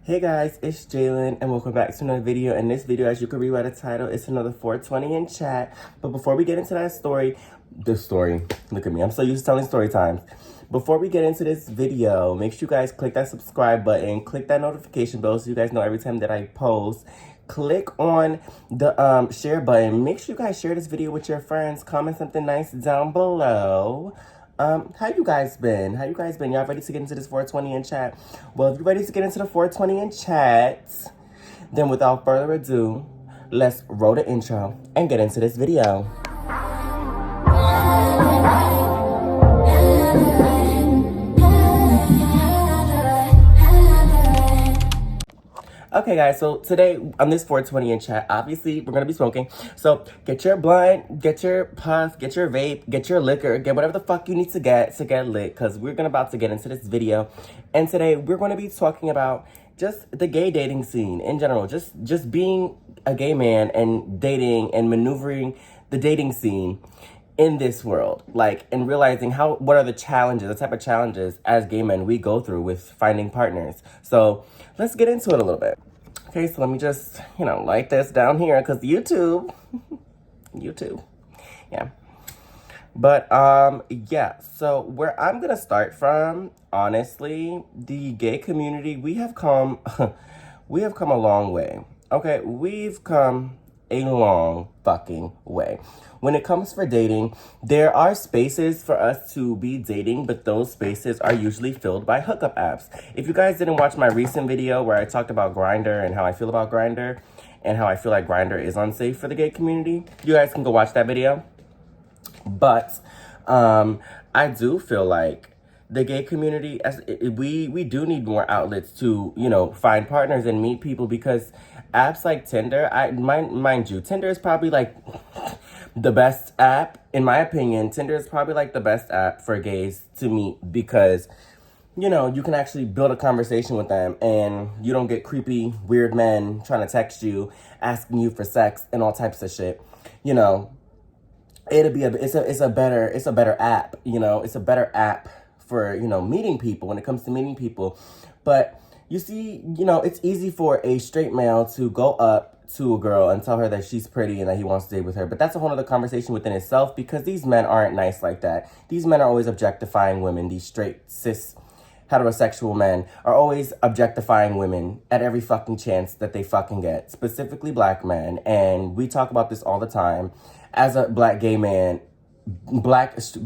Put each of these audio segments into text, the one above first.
Hey guys, it's Jalen and welcome back to another video. In this video, as you can read by the title, it's another 420 in chat. But before we get into that story, look at me, I'm so used to telling story times. Before we get into this video, make sure you guys click that subscribe button, click that notification bell so you guys know every time that I post. Click on the share button. Make sure you guys share this video with your friends. Comment something nice down below. How you guys been? Y'all ready to get into this 420 in chat? Well, if you're ready to get into the 420 in chat, then without further ado, let's roll the intro and get into this video. Okay, guys, so today on this 420 in chat, obviously, we're going to be smoking. So get your blunt, get your puff, get your vape, get your liquor, get whatever the fuck you need to get lit, because we're about to get into this video. And today, we're going to be talking about just the gay dating scene in general. Just being a gay man and dating and maneuvering the dating scene in this world, like, and realizing what are the challenges, the type of challenges as gay men we go through with finding partners. So let's get into it a little bit. Okay, so let me just, light this down here, because YouTube, yeah. But, yeah, so where I'm gonna start from, honestly, the gay community, we have come a long way. Okay, we've come a long fucking way. When it comes for dating, there are spaces for us to be dating, but those spaces are usually filled by hookup apps. If you guys didn't watch my recent video where I talked about Grindr and how I feel about Grindr and how I feel like Grindr is unsafe for the gay community, you guys can go watch that video. But I do feel like the gay community, we do need more outlets to, find partners and meet people, because apps like Tinder, mind you, Tinder is probably like the best app, in my opinion. Tinder is probably like the best app for gays to meet, because, you can actually build a conversation with them and you don't get creepy, weird men trying to text you, asking you for sex and all types of shit. It's a better app, it's a better app for, meeting people, when it comes to meeting people. But you see, it's easy for a straight male to go up to a girl and tell her that she's pretty and that he wants to date with her. But that's a whole other conversation within itself, because these men aren't nice like that. These men are always objectifying women. These straight, cis, heterosexual men are always objectifying women at every fucking chance that they fucking get, specifically black men. And we talk about this all the time. As a black gay man,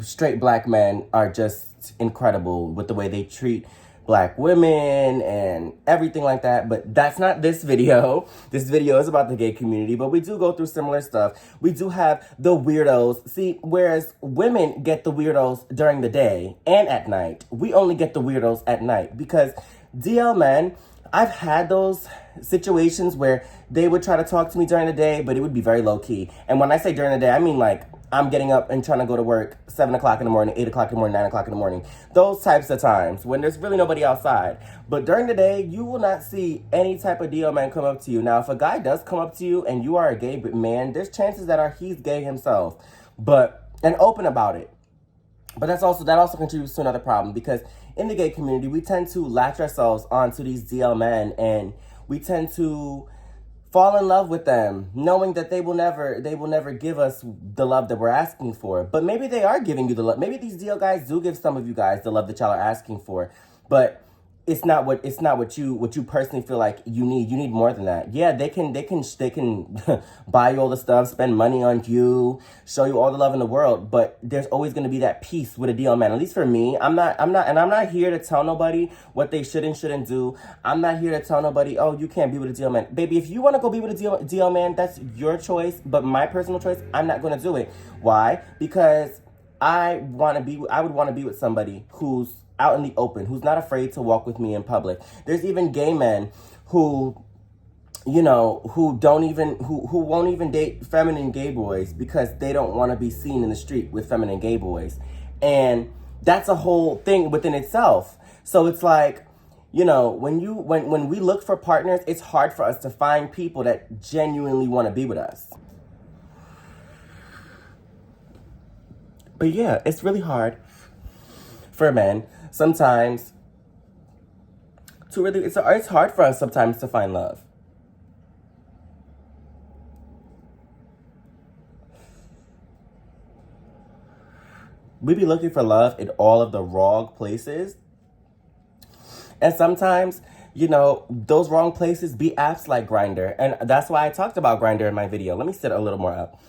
straight black men are just incredible with the way they treat black women and everything like that. But that's not this video. This video is about the gay community, but we do go through similar stuff. We do have the weirdos. See, whereas women get the weirdos during the day and at night, we only get the weirdos at night, because DL men, I've had those situations where they would try to talk to me during the day, but it would be very low key. And when I say during the day, I mean like I'm getting up and trying to go to work 7 o'clock in the morning, 8 o'clock in the morning, 9 o'clock in the morning. Those types of times when there's really nobody outside. But during the day, you will not see any type of DL man come up to you. Now, if a guy does come up to you and you are a gay man, there's chances that he's gay himself, and open about it. But that also contributes to another problem, because in the gay community, we tend to latch ourselves onto these DL men, and we tend to fall in love with them, knowing that they will never give us the love that we're asking for. But maybe they are giving you the love. Maybe these DL guys do give some of you guys the love that y'all are asking for. But it's not what you personally feel like you need. You need more than that. Yeah, they can buy you all the stuff, spend money on you, show you all the love in the world, but there's always going to be that piece with a DL man. At least for me, I'm not here to tell nobody what they should and shouldn't do. I'm not here to tell nobody, oh, you can't be with a DL man. Baby, if you want to go be with a DL man, that's your choice, but my personal choice, I'm not going to do it. Why? Because I would want to be with somebody who's out in the open, who's not afraid to walk with me in public. There's even gay men who won't even date feminine gay boys because they don't want to be seen in the street with feminine gay boys. And that's a whole thing within itself. So it's like, when we look for partners, it's hard for us to find people that genuinely want to be with us. But yeah, it's really hard for men sometimes to really, it's hard for us sometimes to find love. We be looking for love in all of the wrong places. And sometimes, those wrong places be apps like Grindr. And that's why I talked about Grindr in my video. Let me sit a little more up.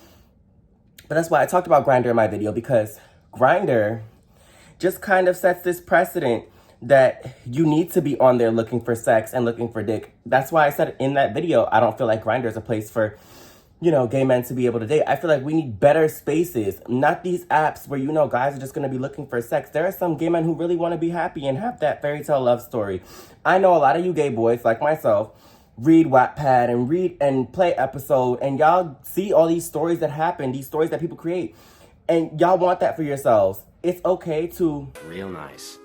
But that's why I talked about Grindr in my video, because Grindr just kind of sets this precedent that you need to be on there looking for sex and looking for dick. That's why I said in that video, I don't feel like Grindr is a place for, gay men to be able to date. I feel like we need better spaces, not these apps where, guys are just going to be looking for sex. There are some gay men who really want to be happy and have that fairy tale love story. I know a lot of you gay boys, like myself, read Wattpad and read and play episode, and y'all see all these stories that happen, these stories that people create, and y'all want that for yourselves. It's okay to real nice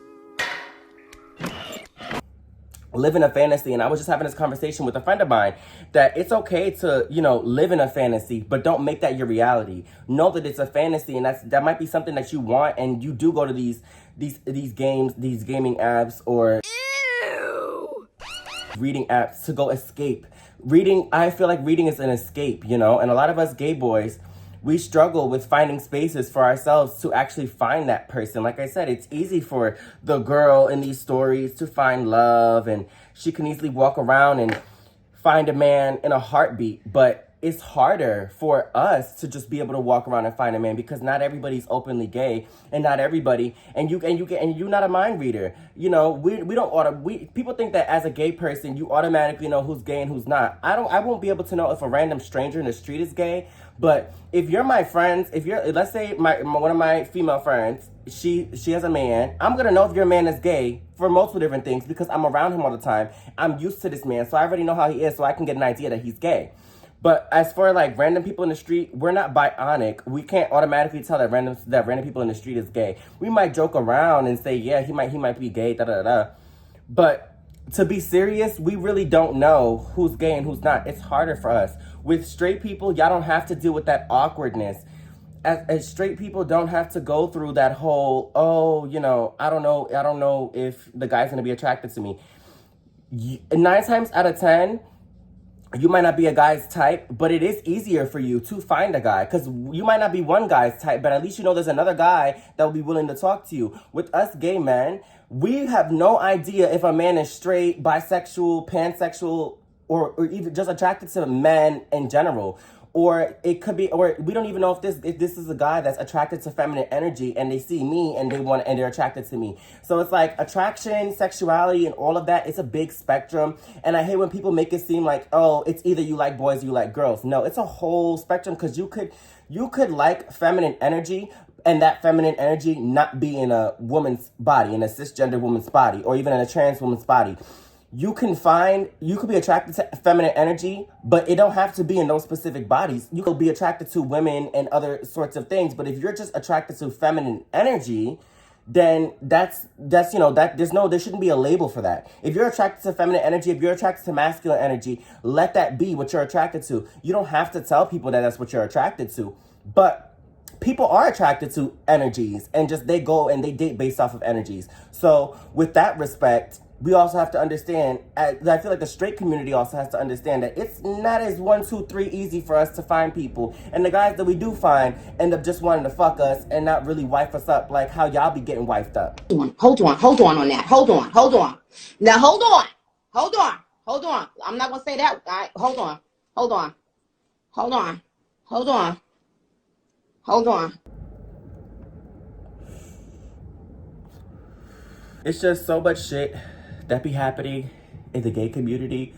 live in a fantasy. And I was just having this conversation with a friend of mine that it's okay to, live in a fantasy, but don't make that your reality. Know that it's a fantasy, and that might be something that you want, and you do go to these games, these gaming apps, or reading apps to go escape. I feel like reading is an escape, and a lot of us gay boys, we struggle with finding spaces for ourselves to actually find that person. Like I said, it's easy for the girl in these stories to find love, and she can easily walk around and find a man in a heartbeat. But it's harder for us to just be able to walk around and find a man, because not everybody's openly gay, and not everybody, and you're not a mind reader. People think that as a gay person you automatically know who's gay and who's not. I won't be able to know if a random stranger in the street is gay. But if you're my friends, let's say one of my female friends, she has a man, I'm gonna know if your man is gay for multiple different things, because I'm around him all the time. I'm used to this man, so I already know how he is, so I can get an idea that he's gay. But as for like random people in the street, we're not bionic. We can't automatically tell that random people in the street is gay. We might joke around and say, yeah, he might be gay, da da da. But to be serious, we really don't know who's gay and who's not. It's harder for us. With straight people, y'all don't have to deal with that awkwardness. As straight people don't have to go through that whole, I don't know if the guy's gonna be attracted to me. 9 times out of 10, you might not be a guy's type, but it is easier for you to find a guy, because you might not be one guy's type, but at least there's another guy that will be willing to talk to you. With us gay men, we have no idea if a man is straight, bisexual, pansexual, or even just attracted to men in general. Or it could be, or we don't even know if this is a guy that's attracted to feminine energy, and they see me and they're attracted to me. So it's like attraction, sexuality, and all of that. It's a big spectrum. And I hate when people make it seem like, oh, it's either you like boys or you like girls. No, it's a whole spectrum, because you could like feminine energy, and that feminine energy not be in a woman's body, in a cisgender woman's body, or even in a trans woman's body. You could be attracted to feminine energy, but it don't have to be in those specific bodies. You could be attracted to women and other sorts of things, but if you're just attracted to feminine energy, then there shouldn't be a label for that. If you're attracted to feminine energy, if you're attracted to masculine energy, let that be what you're attracted to. You don't have to tell people that that's what you're attracted to, but people are attracted to energies, and just they go and they date based off of energies. So with that respect, we also have to understand, I feel like the straight community also has to understand that it's not as 1, 2, 3 easy for us to find people. And the guys that we do find end up just wanting to fuck us and not really wife us up like how y'all be getting wifed up. Hold on on that. Hold on. Now hold on. I'm not gonna say that. Hold on. It's just so much shit that be happening in the gay community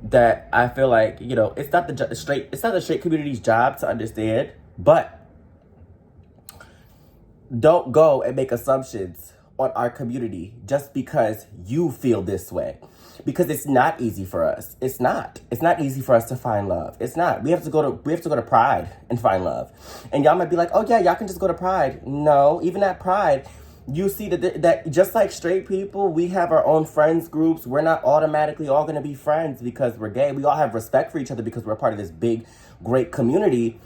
that I feel like, it's not the straight community's job to understand, but don't go and make assumptions on our community just because you feel this way, because it's not easy for us. It's not easy for us to find love. It's not. We have to go to Pride and find love. And y'all might be like, oh yeah, y'all can just go to Pride. No, even at Pride, you see that just like straight people, we have our own friends groups. We're not automatically all going to be friends because we're gay. We all have respect for each other because we're part of this big, great community.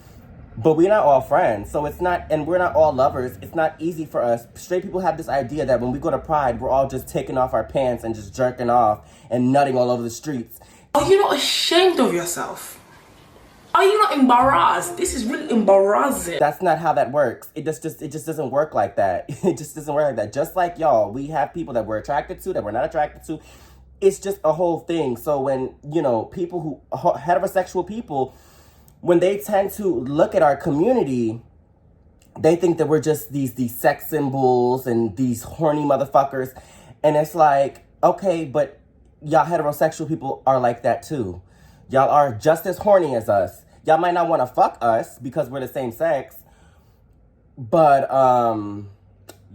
but we're not all friends. So it's not, and we're not all lovers. It's not easy for us. Straight people have this idea that when we go to Pride, we're all just taking off our pants and just jerking off and nutting all over the streets. Are you not ashamed of yourself? Are you not embarrassed? This is really embarrassing. That's not how that works. It just doesn't work like that. It just doesn't work like that. Just like y'all, we have people that we're attracted to, that we're not attracted to. It's just a whole thing. So when, you know, people who, heterosexual people, when they tend to look at our community, they think that we're just these sex symbols and these horny motherfuckers. And it's like, okay, but y'all heterosexual people are like that too. Y'all are just as horny as us. Y'all might not want to fuck us because we're the same sex. But,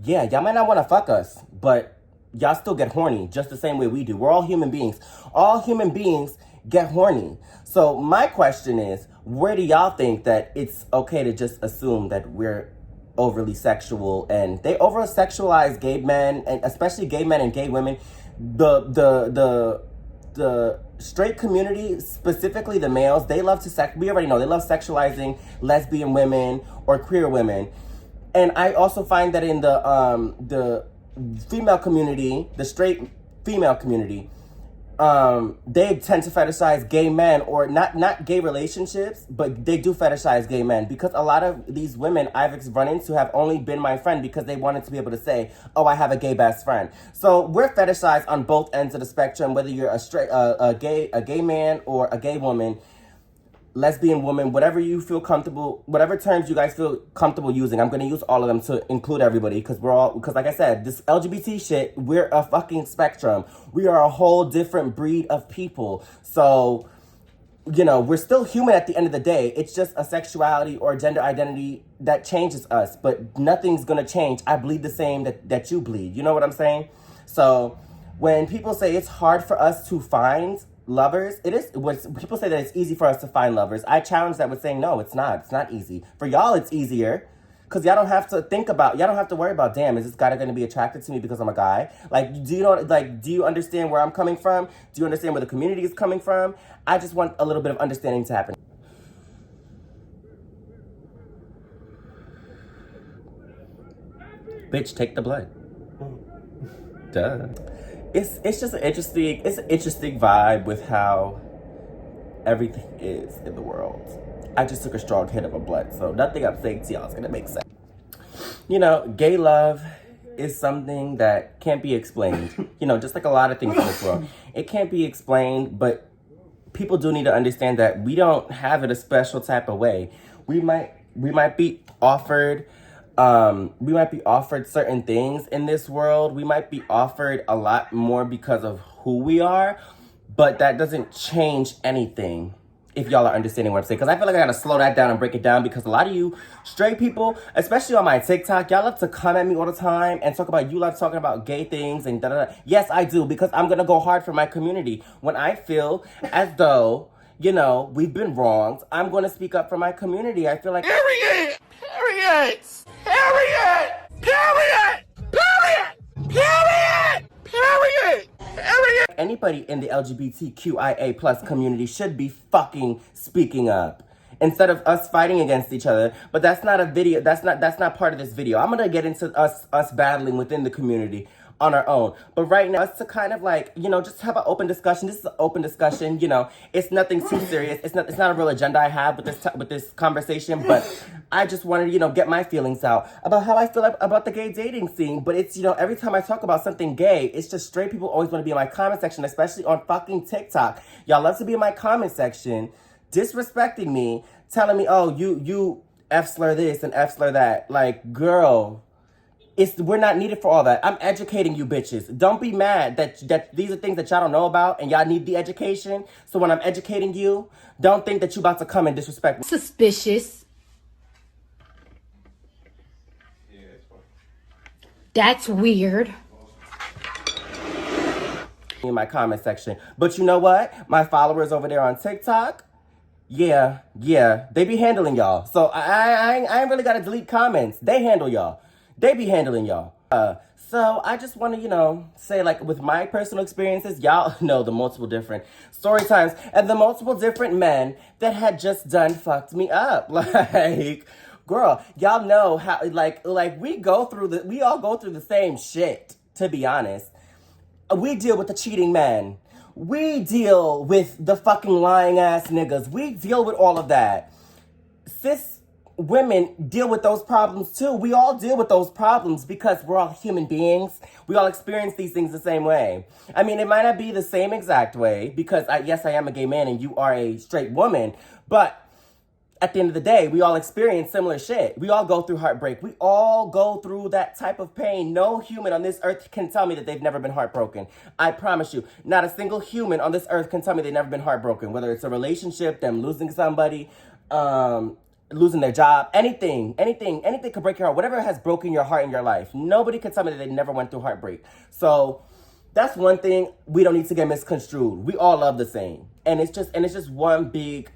yeah, y'all might not want to fuck us. But y'all still get horny just the same way we do. We're all human beings. All human beings get horny. So my question is, where do y'all think that it's okay to just assume that we're overly sexual? And they over-sexualize gay men, and especially gay men and gay women. The straight community, specifically the males, they love to we already know, they love sexualizing lesbian women or queer women. And I also find that in the female community, the straight female community, they tend to fetishize gay men, or not gay relationships, but they do fetishize gay men, because a lot of these women I've run into have only been my friend because they wanted to be able to say, oh, I have a gay best friend. So we're fetishized on both ends of the spectrum, whether you're a gay man or a gay woman, lesbian woman, whatever you feel comfortable, whatever terms you guys feel comfortable using. I'm going to use all of them to include everybody, because like I said, this LGBT shit, we're a fucking spectrum. We are a whole different breed of people. So, you know, we're still human at the end of the day. It's just a sexuality or gender identity that changes us, but nothing's going to change. I bleed the same that you bleed. You know what I'm saying? So when people say it's hard for us to find lovers, it is. When people say that it's easy for us to find lovers, I challenge that with saying, no, it's not. It's not easy. For y'all, it's easier, because y'all don't have to y'all don't have to worry about, damn, is this guy going to be attracted to me because I'm a guy? Like, do you understand where I'm coming from? Do you understand where the community is coming from? I just want a little bit of understanding to happen. Bitch, take the blood. Duh. It's just an interesting vibe with how everything is in the world. I just took a strong hit of a blunt, so nothing I'm saying to y'all is gonna make sense. You know, gay love is something that can't be explained. You know, just like a lot of things in this world, it can't be explained, but people do need to understand that we don't have it a special type of way. We might be offered certain things in this world. We might be offered a lot more because of who we are, but that doesn't change anything, if y'all are understanding what I'm saying. Because I feel like I gotta slow that down and break it down, because a lot of you straight people, especially on my TikTok, y'all love to come at me all the time and talk about, you love talking about gay things and da-da-da. Yes, I do, because I'm gonna go hard for my community. When I feel as though, you know, we've been wronged, I'm gonna speak up for my community. I feel like... Period! Period! Period! Period! Period! Period! Period! Period! Anybody in the LGBTQIA plus community should be fucking speaking up, instead of us fighting against each other. But that's not a video. That's not part of this video. I'm gonna get into us battling within the community on our own. But right now, it's to kind of like, you know, just have an open discussion. This is an open discussion. You know, it's nothing too serious. It's not a real agenda I have with this conversation. But I just wanted to, you know, get my feelings out about how I feel about the gay dating scene. But it's, you know, every time I talk about something gay, it's just straight people always want to be in my comment section, especially on fucking TikTok. Y'all love to be in my comment section, disrespecting me, telling me, oh, you F-slur this and F-slur that. Like, girl, we're not needed for all that. I'm educating you bitches. Don't be mad that these are things that y'all don't know about and y'all need the education. So when I'm educating you, don't think that you about to come and disrespect me. Suspicious. That's weird. In my comment section. But you know what? My followers over there on TikTok, yeah, they be handling y'all. So I ain't really got to delete comments. They handle y'all. They be handling y'all. So I just want to, say like with my personal experiences, y'all know the multiple different story times and the multiple different men that had just done fucked me up. Like, girl, y'all know how like we all go through the same shit, to be honest. We deal with the cheating men. We deal with the fucking lying ass niggas. We deal with all of that. Cis women deal with those problems too. We all deal with those problems because we're all human beings. We all experience these things the same way. I mean, it might not be the same exact way because yes, I am a gay man and you are a straight woman, but at the end of the day, we all experience similar shit. We all go through heartbreak. We all go through that type of pain. No human on this earth can tell me that they've never been heartbroken. I promise you, not a single human on this earth can tell me they've never been heartbroken. Whether it's a relationship, them losing somebody, losing their job, anything could break your heart. Whatever has broken your heart in your life, nobody can tell me that they never went through heartbreak. So that's one thing we don't need to get misconstrued. We all love the same, and it's just one big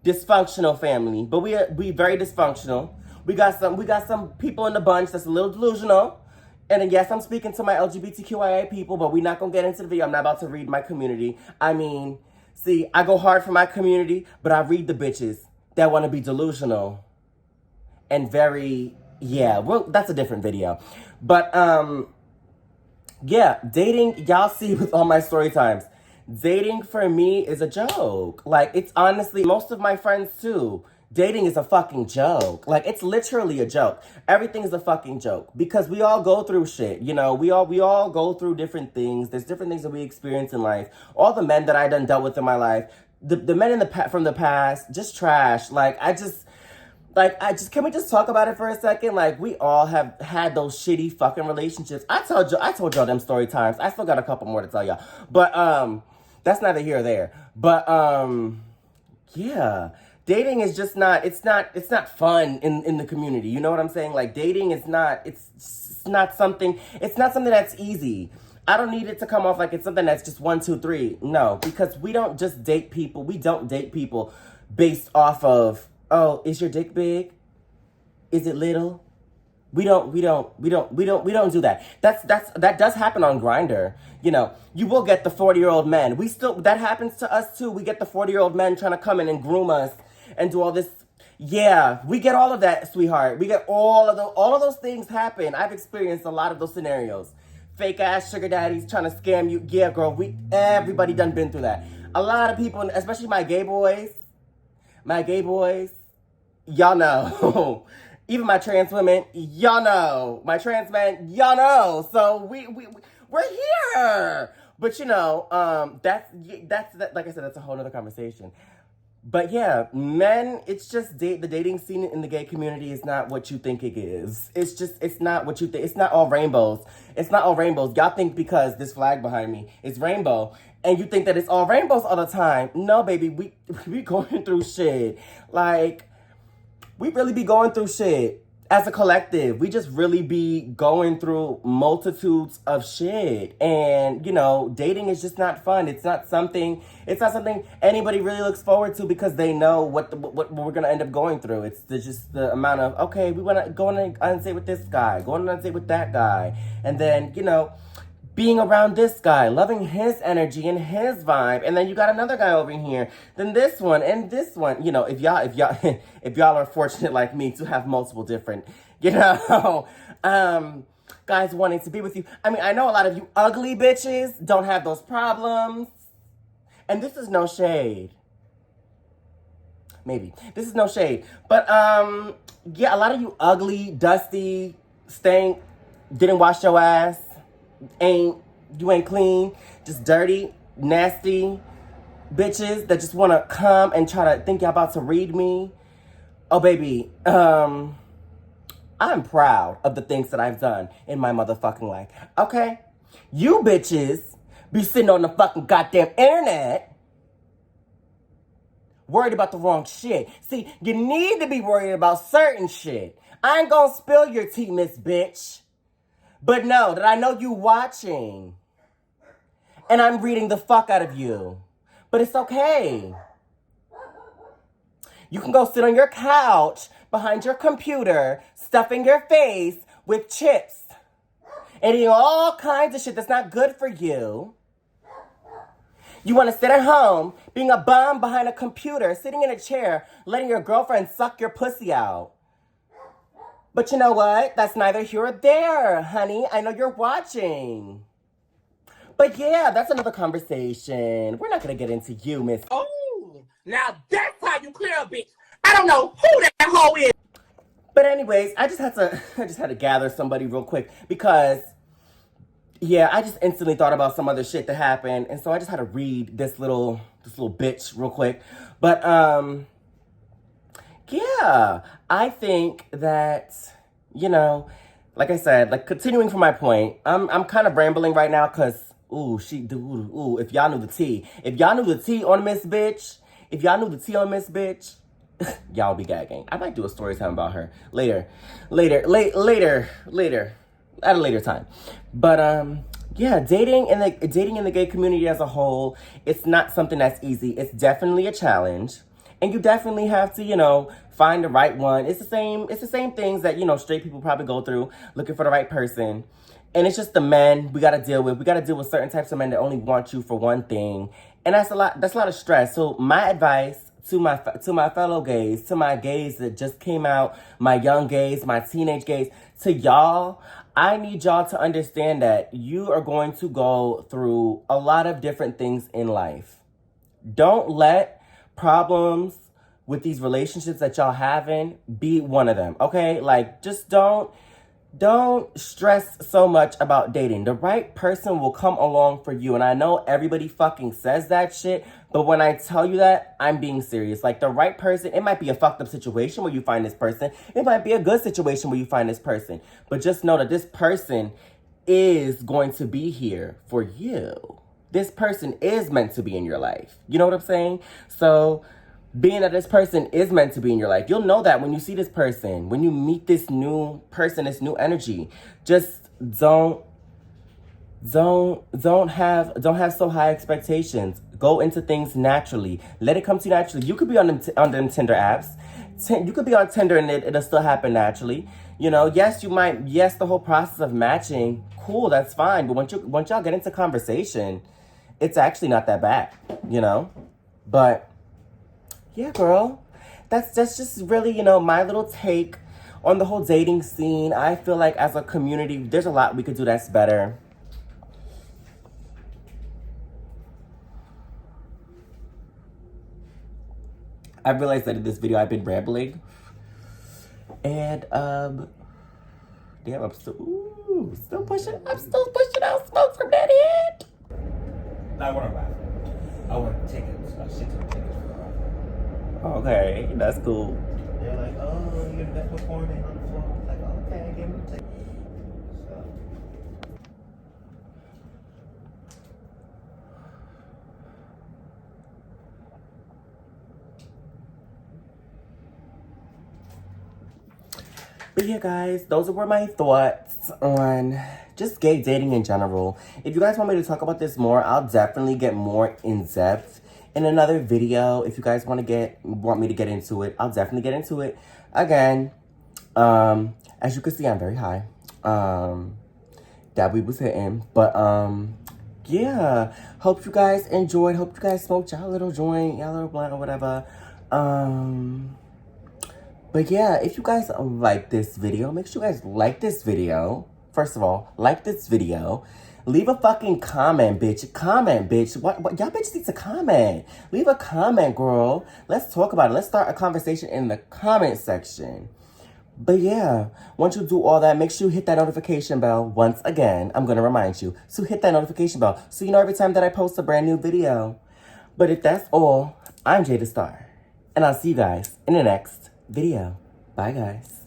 dysfunctional family. But we very dysfunctional. We got some people in the bunch that's a little delusional. And then yes, I'm speaking to my LGBTQIA people, but we're not gonna get into the video. I'm not about to read my community. I mean, see, I go hard for my community, but I read the bitches that want to be delusional and well, that's a different video. But dating, y'all see with all my story times, dating for me is a joke. Like, it's honestly, most of my friends too, dating is a fucking joke. Like, it's literally a joke. Everything is a fucking joke because we all go through shit. We all go through different things. There's different things that we experience in life. All the men that I done dealt with in my life, the men from the past, just trash. Can we just talk about it for a second? Like, we all have had those shitty fucking relationships. I told y'all them story times. I still got a couple more to tell y'all. But, that's neither here or there. But, yeah. Dating is just it's not fun in the community. You know what I'm saying? Like, dating is it's not something that's easy. I don't need it to come off like it's something that's just 1, 2, 3. No, because we don't just date people. We don't date people based off of, oh, is your dick big? Is it little? We don't do that. That does happen on Grindr. You will get the 40-year-old men. That happens to us too. We get the 40-year-old men trying to come in and groom us and do all this. Yeah, we get all of that, sweetheart. We get all of those things happen. I've experienced a lot of those scenarios. Fake ass sugar daddies trying to scam you. Yeah, girl, everybody done been through that. A lot of people, especially my gay boys, y'all know. Even my trans women, y'all know. My trans men, y'all know. So we're here. But that's like I said, that's a whole nother conversation. But yeah, men, it's just the dating scene in the gay community is not what you think it is. It's not what you think. It's not all rainbows. It's not all rainbows. Y'all think because this flag behind me is rainbow, and you think that it's all rainbows all the time. No, baby, we going through shit. Like, we really be going through shit. As a collective, we just really be going through multitudes of shit. And, dating is just not fun. It's not something anybody really looks forward to because they know what we're going to end up going through. It's just the amount of, okay, we want to go on a date with this guy, go on a date with that guy. And then, being around this guy, loving his energy and his vibe, and then you got another guy over here, then this one and this one. If y'all are fortunate like me to have multiple different, guys wanting to be with you. I mean, I know a lot of you ugly bitches don't have those problems, and this is no shade. Maybe this is no shade, but a lot of you ugly, dusty, stink, didn't wash your ass. You ain't clean, just dirty, nasty bitches that just want to come and try to think y'all about to read me. Oh, baby, I'm proud of the things that I've done in my motherfucking life, okay? You bitches be sitting on the fucking goddamn internet worried about the wrong shit. See, you need to be worried about certain shit. I ain't gonna spill your tea, Miss Bitch. But know that I know you watching. And I'm reading the fuck out of you. But it's okay. You can go sit on your couch behind your computer, stuffing your face with chips and eating all kinds of shit that's not good for you. You want to sit at home, being a bum behind a computer, sitting in a chair, letting your girlfriend suck your pussy out. But you know what? That's neither here or there, honey. I know you're watching. But yeah, that's another conversation. We're not going to get into you, Miss. Oh, now that's how you clear a bitch. I don't know who that hoe is. But anyways, I just had to gather somebody real quick because, yeah, I just instantly thought about some other shit that happened, and so I just had to read this little bitch real quick. But yeah, I think that, you know, like I said, like continuing from my point, I'm kind of rambling right now because if y'all knew the tea. If y'all knew the tea on Miss Bitch, y'all be gagging. I might do a story time about her later, at a later time. But yeah, dating in the gay community as a whole, it's not something that's easy. It's definitely a challenge, and you definitely have to, you know, find the right one. It's the same things that, you know, straight people probably go through looking for the right person. And it's just the men we got to deal with. We got to deal with certain types of men that only want you for one thing. And that's a lot of stress. So my advice to my fellow gays, to my gays that just came out, my young gays, my teenage gays, to y'all, I need y'all to understand that you are going to go through a lot of different things in life. Don't let problems with these relationships that y'all having be one of them, okay? Like, just don't stress so much about dating. The right person will come along for you. And I know everybody fucking says that shit, but when I tell you that, I'm being serious. Like, the right person, it might be a fucked up situation where you find this person. It might be a good situation where you find this person. But just know that this person is going to be here for you. This person is meant to be in your life. You know what I'm saying? So, being that this person is meant to be in your life, you'll know that when you see this person, when you meet this new person, this new energy. Just don't have so high expectations. Go into things naturally. Let it come to you naturally. You could be on them Tinder apps. You could be on Tinder and it'll still happen naturally. You know, yes, the whole process of matching, cool, that's fine. But once y'all get into conversation, it's actually not that bad, you know? But yeah, girl, that's just really, you know, my little take on the whole dating scene. I feel like as a community, there's a lot we could do that's better. I realized that in this video I've been rambling. And damn, I'm still pushing out smoke from that head. I want to laugh. I want to take it. Shit to the tickets for her. Okay, that's cool. They're like, oh, you're the best performing on the floor. I was like, okay, give me the ticket. So. But yeah, guys, those were my thoughts on just gay dating in general. If you guys want me to talk about this more, I'll definitely get more in depth in another video. If you guys want me to get into it, I'll definitely get into it. Again, as you can see, I'm very high. That we was hitting. But yeah. Hope you guys enjoyed. Hope you guys smoked y'all little joint, y'all little blunt or whatever. But yeah, if you guys like this video, make sure you guys like this video. First of all, like this video. Leave a fucking comment, bitch. Comment, bitch. What y'all bitches need to comment. Leave a comment, girl. Let's talk about it. Let's start a conversation in the comment section. But yeah, once you do all that, make sure you hit that notification bell. Once again, I'm going to remind you. So hit that notification bell so you know every time that I post a brand new video. But if that's all, I'm Jada Star. And I'll see you guys in the next video. Bye, guys.